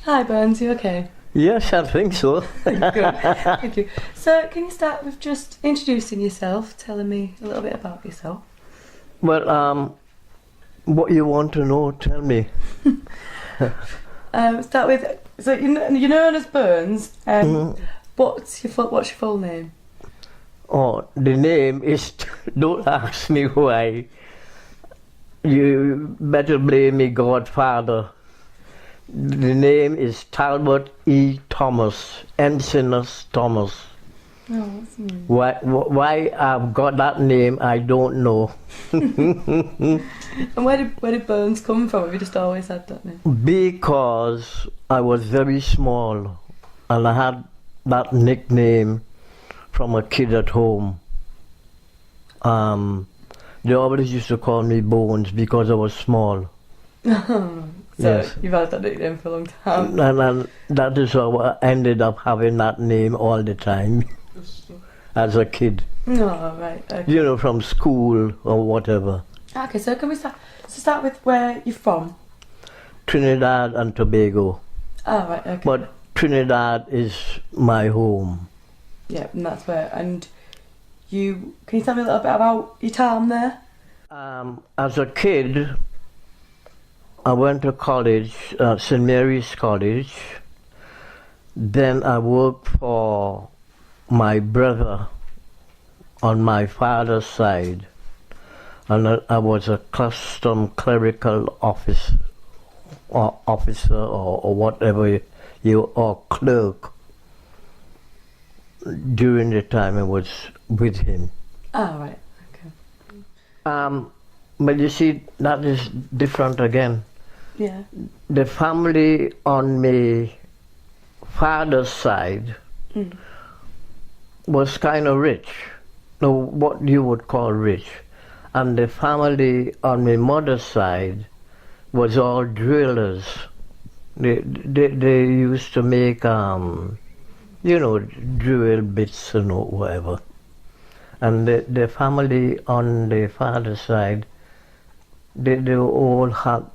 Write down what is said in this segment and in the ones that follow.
Hi Burns, you okay? Yes, I think so. Good, thank you. So can you start with just introducing yourself, telling me a little bit about yourself? Well, what you want to know, tell me. Start with, so you're known as Burns, what's your full name? Oh, the name is, don't ask me why. You better blame me, Godfather. The name is Talbot E. Thomas, Ensinus Thomas. Oh, what's the name? Why I've got that name, I don't know. And where did Burns come from? Have you just always had that name? Because I was very small and I had that nickname from a kid at home. They always used to call me Bones because I was small. So yes. you've had that nickname for a long time. And that is how I ended up having that name all the time as a kid. Oh, right. Okay. You know, from school or whatever. Okay, so can we start with where you're from? Trinidad and Tobago. Oh, right, okay. But Trinidad is my home. Yeah, and that's where. And can you tell me a little bit about your time there? As a kid, I went to college, St. Mary's College. Then I worked for my brother on my father's side. And I was a custom clerical officer or whatever or clerk during the time I was with him. Oh, right, okay. But you see, that is different again. Yeah. The family on my father's side was kind of rich, what you would call rich. And the family on my mother's side was all drillers. They used to make, drill bits and whatever. And the family on the father's side, they all had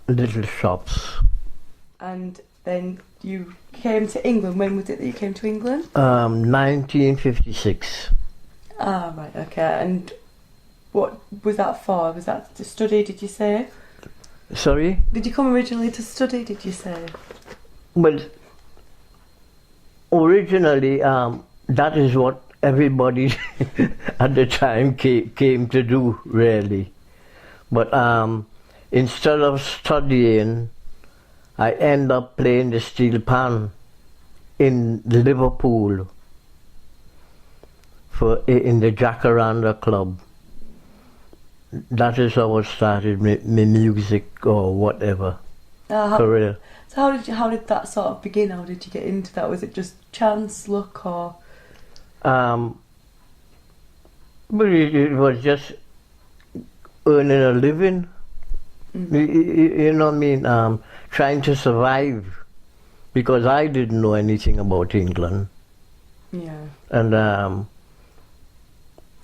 little shops. And then you came to England. When was it that you came to England? 1956. Ah, right, okay. And what was that for? Was that to study, did you say? Sorry? Did you come originally to study, did you say? Well, originally, that is what everybody at the time came to do, really. But instead of studying, I end up playing the steel pan in Liverpool in the Jacaranda Club. That is how I started my music or whatever career. So how did that sort of begin? How did you get into that? Was it just chance, luck, or? But it was just earning a living. You know what I mean? Trying to survive, because I didn't know anything about England. Yeah. And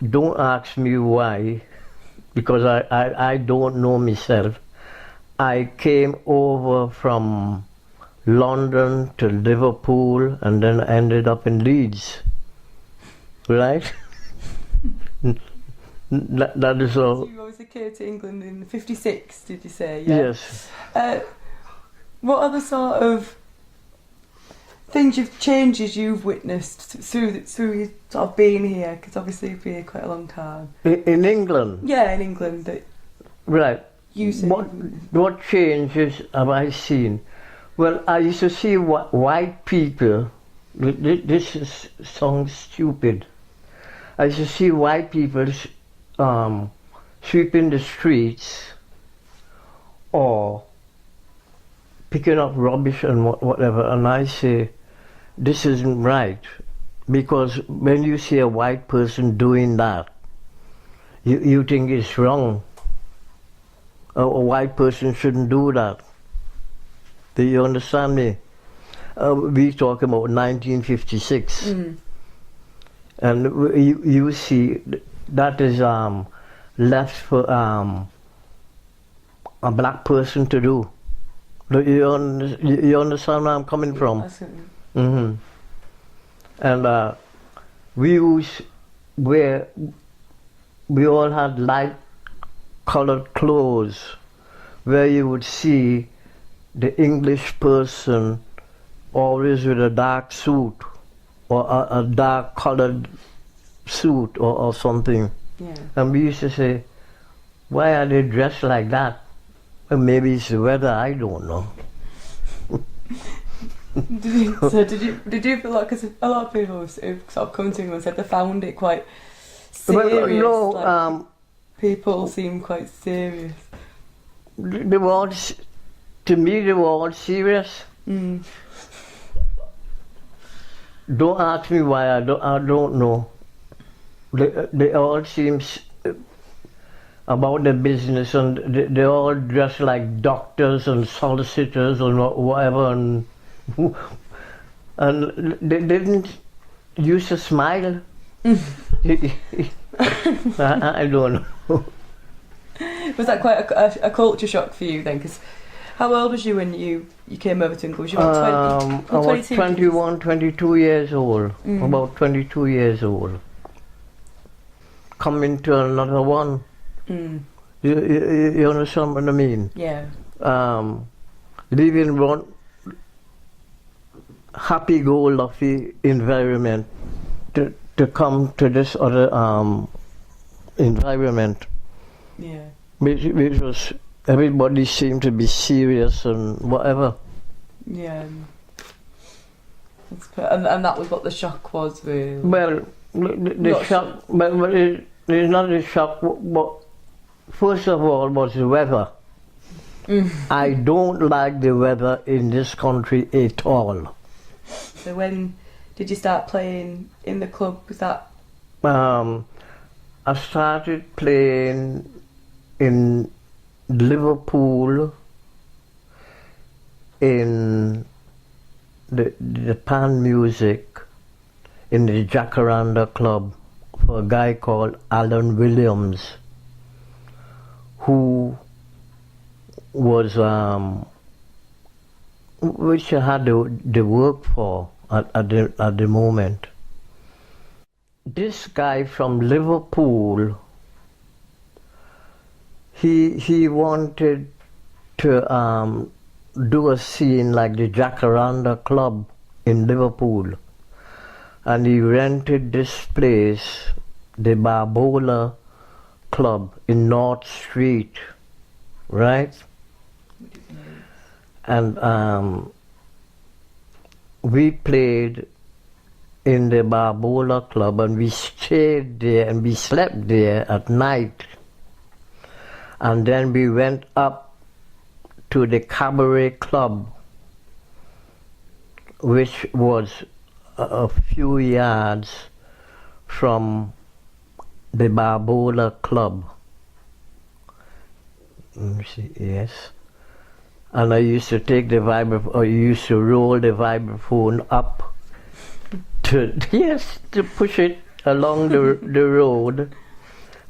don't ask me why, because I don't know myself. I came over from London to Liverpool and then ended up in Leeds. Right? that is all. So you obviously came to England in '56, did you say? Yeah. Yes. What are the sort of changes you've witnessed through you sort of being here? Because obviously you've been here quite a long time. In England? Yeah, in England. That right. You see. What changes have I seen? Well, I used to see white people. This sounds stupid. I used to see white people sweeping the streets or picking up rubbish and whatever, and I say, this isn't right. Because when you see a white person doing that, you think it's wrong. A white person shouldn't do that. Do you understand me? We talk about 1956. And you see, that is left for a black person to do. You understand where I'm coming from? Mm-hmm. And we all had light colored clothes, where you would see the English person always with a dark suit or a dark colored suit or something. Yeah. And we used to say, why are they dressed like that? Well, maybe it's the weather, I don't know. Did you feel like, because a lot of people who've sort of come to me and said they found it quite serious? Well, no, people seem quite serious. They were all, to me, they were all serious. Don't ask me why, I don't know. They all seem about the business, and they all dress like doctors and solicitors and whatever, and they didn't used to smile. I don't know. Was that quite a culture shock for you then? Because how old was you when you came over to England? Was you about 20? I was 21, 22 years old. About 22 years old. Coming to another one. You understand what I mean? Yeah. Living one happy-go-lucky environment to come to this other environment. Yeah. Which was, everybody seemed to be serious and whatever. Yeah. And that was what the shock was, really. Well, the shock, but it's not the shock, but first of all was the weather. I don't like the weather in this country at all. So when did you start playing in the club? Was that? I started playing in Liverpool in the pan music in the Jacaranda Club for a guy called Alan Williams, who was which I had the work for at the moment. This guy from Liverpool, he wanted to do a scene like the Jacaranda Club in Liverpool, and he rented this place, the Barbola Club in North Street, right? And we played in the Barbola Club, and we stayed there and we slept there at night. And then we went up to the Cabaret Club, which was a few yards from the Barbola Club. Let me see, yes. And I used to take the vibraphone, or used to roll the vibraphone up to push it along the road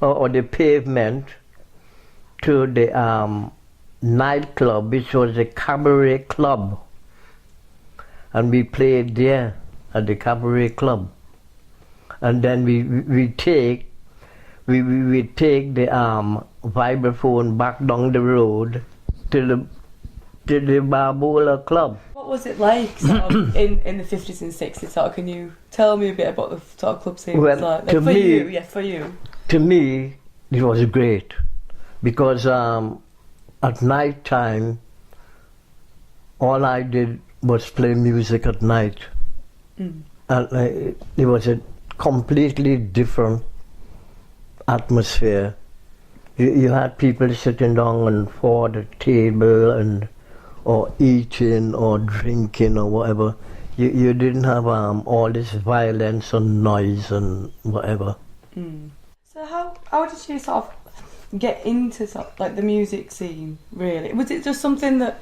or the pavement to the nightclub, which was the Cabaret Club, and we played there at the Cabaret Club. And then we take the vibraphone back down the road to the Barbola Club. What was it like sort of, in the 50s and 60s? Sort of, can you tell me a bit about the sort of club scene? Well, like to for me, you, yeah, for you. To me, it was great, because at night time, all I did was play music at night, and it was a completely different atmosphere You had people sitting down and for the table and or eating or drinking or whatever. You didn't have all this violence and noise and whatever. So how did you sort of get into sort of, like the music scene? Really, was it just something that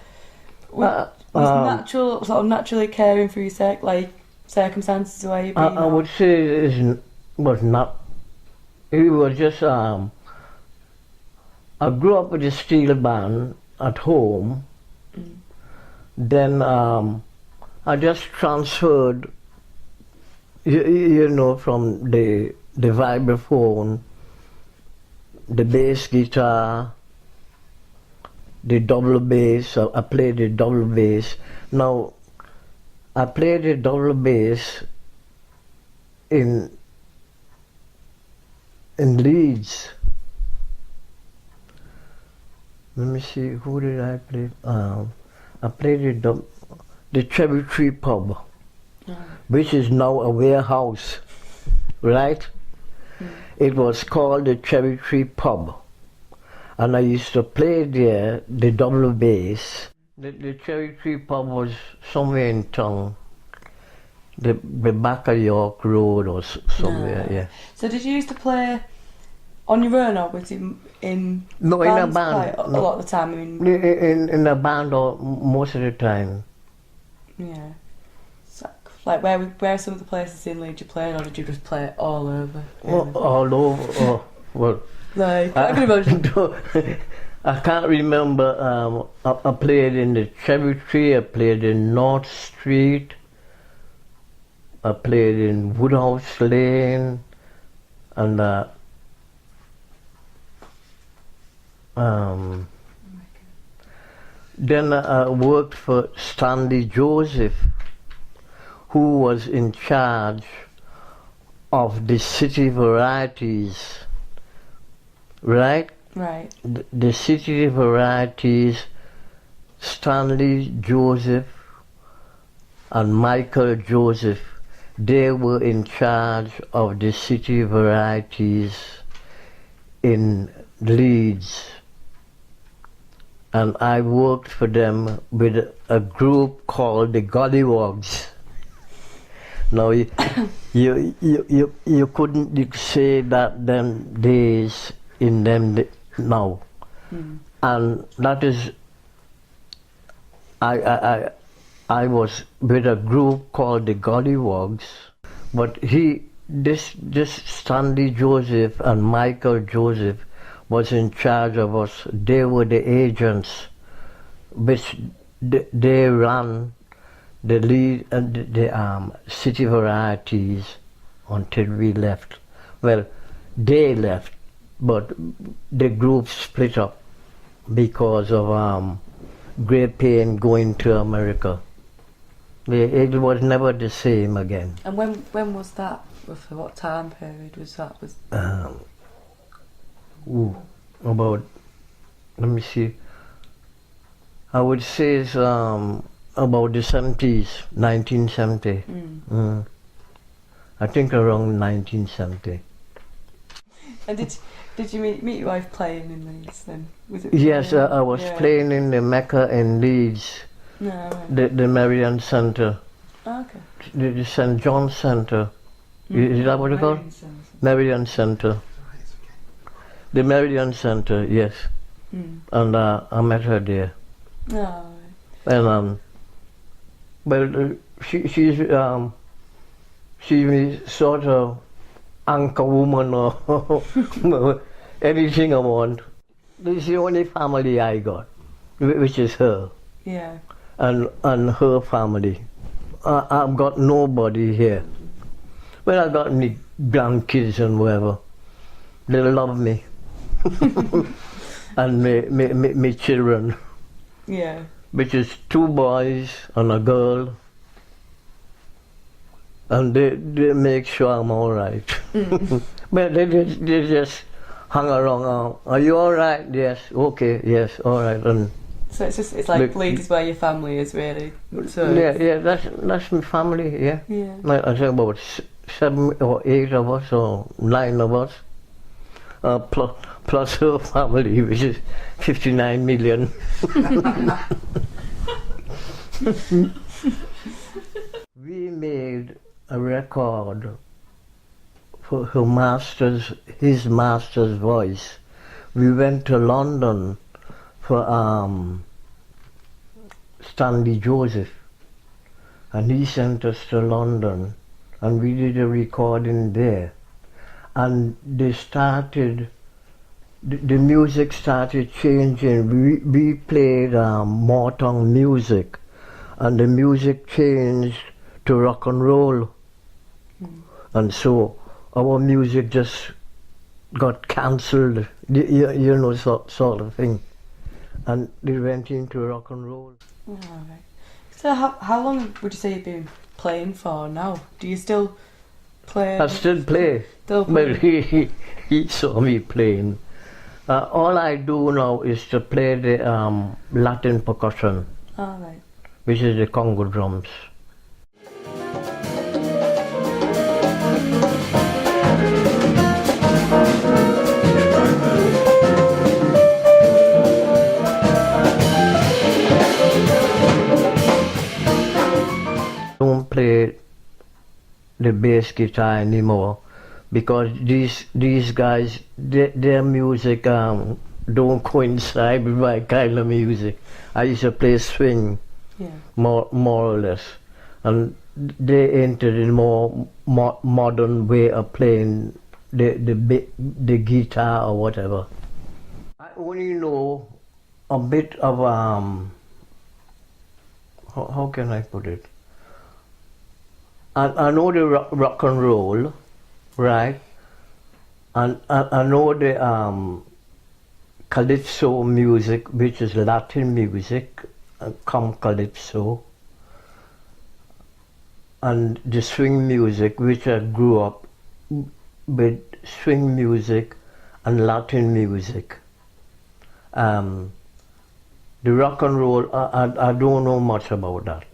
was natural, sort of naturally caring for your circumstances where you've been? I would say it was not. It was just I grew up with a steel band at home. Then I just transferred, you know, from the vibraphone, the bass guitar, the double bass. I played the double bass. Now, I played the double bass in Leeds. Let me see, who did I play? I played the Cherry Tree Pub, which is now a warehouse, right? It was called the Cherry Tree Pub, and I used to play there the double bass. The Cherry Tree Pub was somewhere in town, the back of York Road or somewhere, yeah. So did you used to play on your own, or was it in No, bands in a band. a lot of the time? I mean, in a band or most of the time. Yeah. So, like where are some of the places in Leeds you played, or did you just play it all over? All over. Oh, well. Like I can imagine. I can't remember. I played in the Cherry Tree. I played in North Street. I played in Woodhouse Lane, and then I worked for Stanley Joseph, who was in charge of the city varieties, right? Right. The city varieties, Stanley Joseph and Michael Joseph, they were in charge of the city varieties in Leeds. And I worked for them with a group called the Gollywogs. Now you couldn't say that them days in them now, and that is I was with a group called the Gollywogs, but this Stanley Joseph and Michael Joseph was in charge of us. They were the agents, which they ran the lead and the city varieties until we left. Well, they left, but the group split up because of great pain going to America. It was never the same again. And when was that? For what time period was that? About, let me see, I would say it's about the 70s, 1970. I think around 1970. And did you meet your wife playing in Leeds then? Was it? Yes, I was playing in the Mecca in Leeds, the Marian Centre, okay. the St. John Centre. Is that what it's called? Marian Centre. The Meridian Centre, yes. And I met her there. Oh. And well, she's sort of anchor woman or anything I want. This is the only family I got, which is her. Yeah. And her family. I've got nobody here. Well, I got any grandkids and whatever. They love me. And me children. Yeah. Which is 2 boys and a girl. And they make sure I'm alright. But they just hang around. Are you alright? Yes. Okay. Yes. Alright. And so it's like Leeds is where your family is really. So yeah. That's my family. Yeah. Like I think about 7 or 8 of us or 9 of us. plus her family, which is 59 million. We made a record for his master's voice. We went to London for Stanley Joseph, and he sent us to London, and we did a recording there. And they started, the music started changing. We played Motown music, and the music changed to rock and roll. And so our music just got cancelled, you know, sort of thing. And they went into rock and roll. Oh, right. So how long would you say you've been playing for now? Do you still play? I still play. Still play? Well, he saw me playing. All I do now is to play the Latin percussion, Oh, right. which is the Congo drums. Don't play the bass guitar anymore because these guys, their music don't coincide with my kind of music. I used to play swing, Yeah. more or less, and they entered in more modern way of playing the guitar or whatever. I only know a bit of how can I put it? I know the rock and roll, right? And I know the calypso music, which is Latin music, come calypso, and the swing music, which I grew up with swing music and Latin music. The rock and roll, I don't know much about that.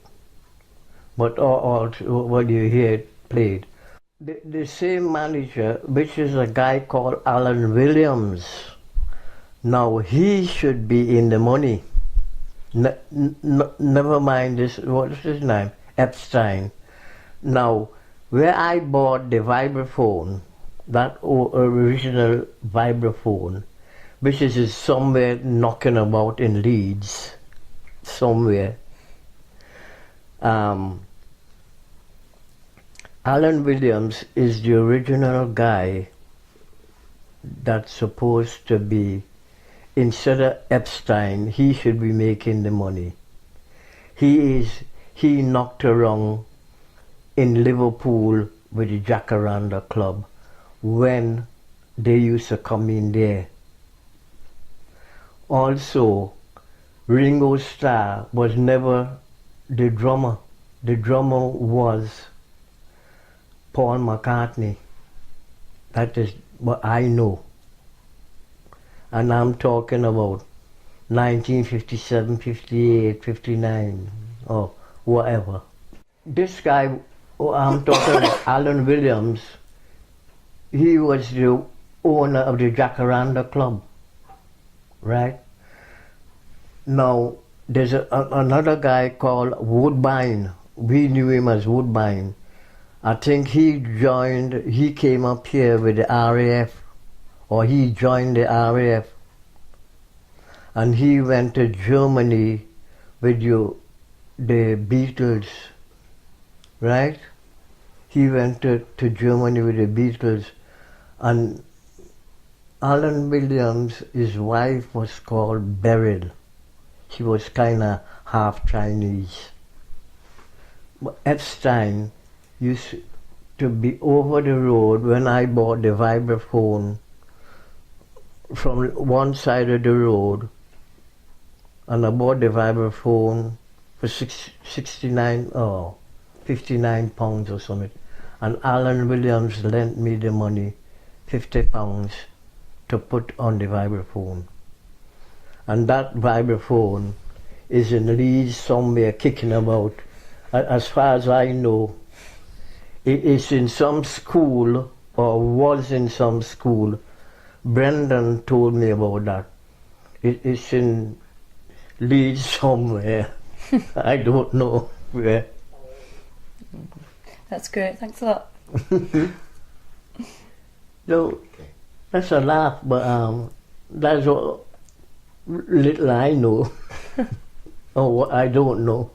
But all what you hear played. The same manager, which is a guy called Alan Williams, now he should be in the money. Never mind this, what is his name? Epstein. Now, where I bought the vibraphone, that original vibraphone, which is somewhere knocking about in Leeds, somewhere. Alan Williams is the original guy that's supposed to be, instead of Epstein, he should be making the money. He knocked around in Liverpool with the Jacaranda Club when they used to come in there. Also, Ringo Starr was never the drummer. The drummer was Paul McCartney. That is what I know. And I'm talking about 1957, 58, 59, or whatever. This guy, I'm talking about Alan Williams, he was the owner of the Jacaranda Club, right? Now, there's another guy called Woodbine. We knew him as Woodbine. I think he came up here with the RAF, or he joined the RAF, and he went to Germany with the Beatles, right? He went to Germany with the Beatles, and Alan Williams, his wife was called Beryl. She was kind of half Chinese. But Epstein used to be over the road when I bought the vibraphone from one side of the road, and I bought the vibraphone for 69 or 59 pounds or something, and Alan Williams lent me the money, 50 pounds, to put on the vibraphone. And that vibraphone is in Leeds somewhere kicking about. As far as I know, it is in some school, or was in some school, Brendan told me about that. It's in Leeds somewhere. I don't know where. That's great. Thanks a lot. So that's a laugh, but that's what little I know, or what I don't know.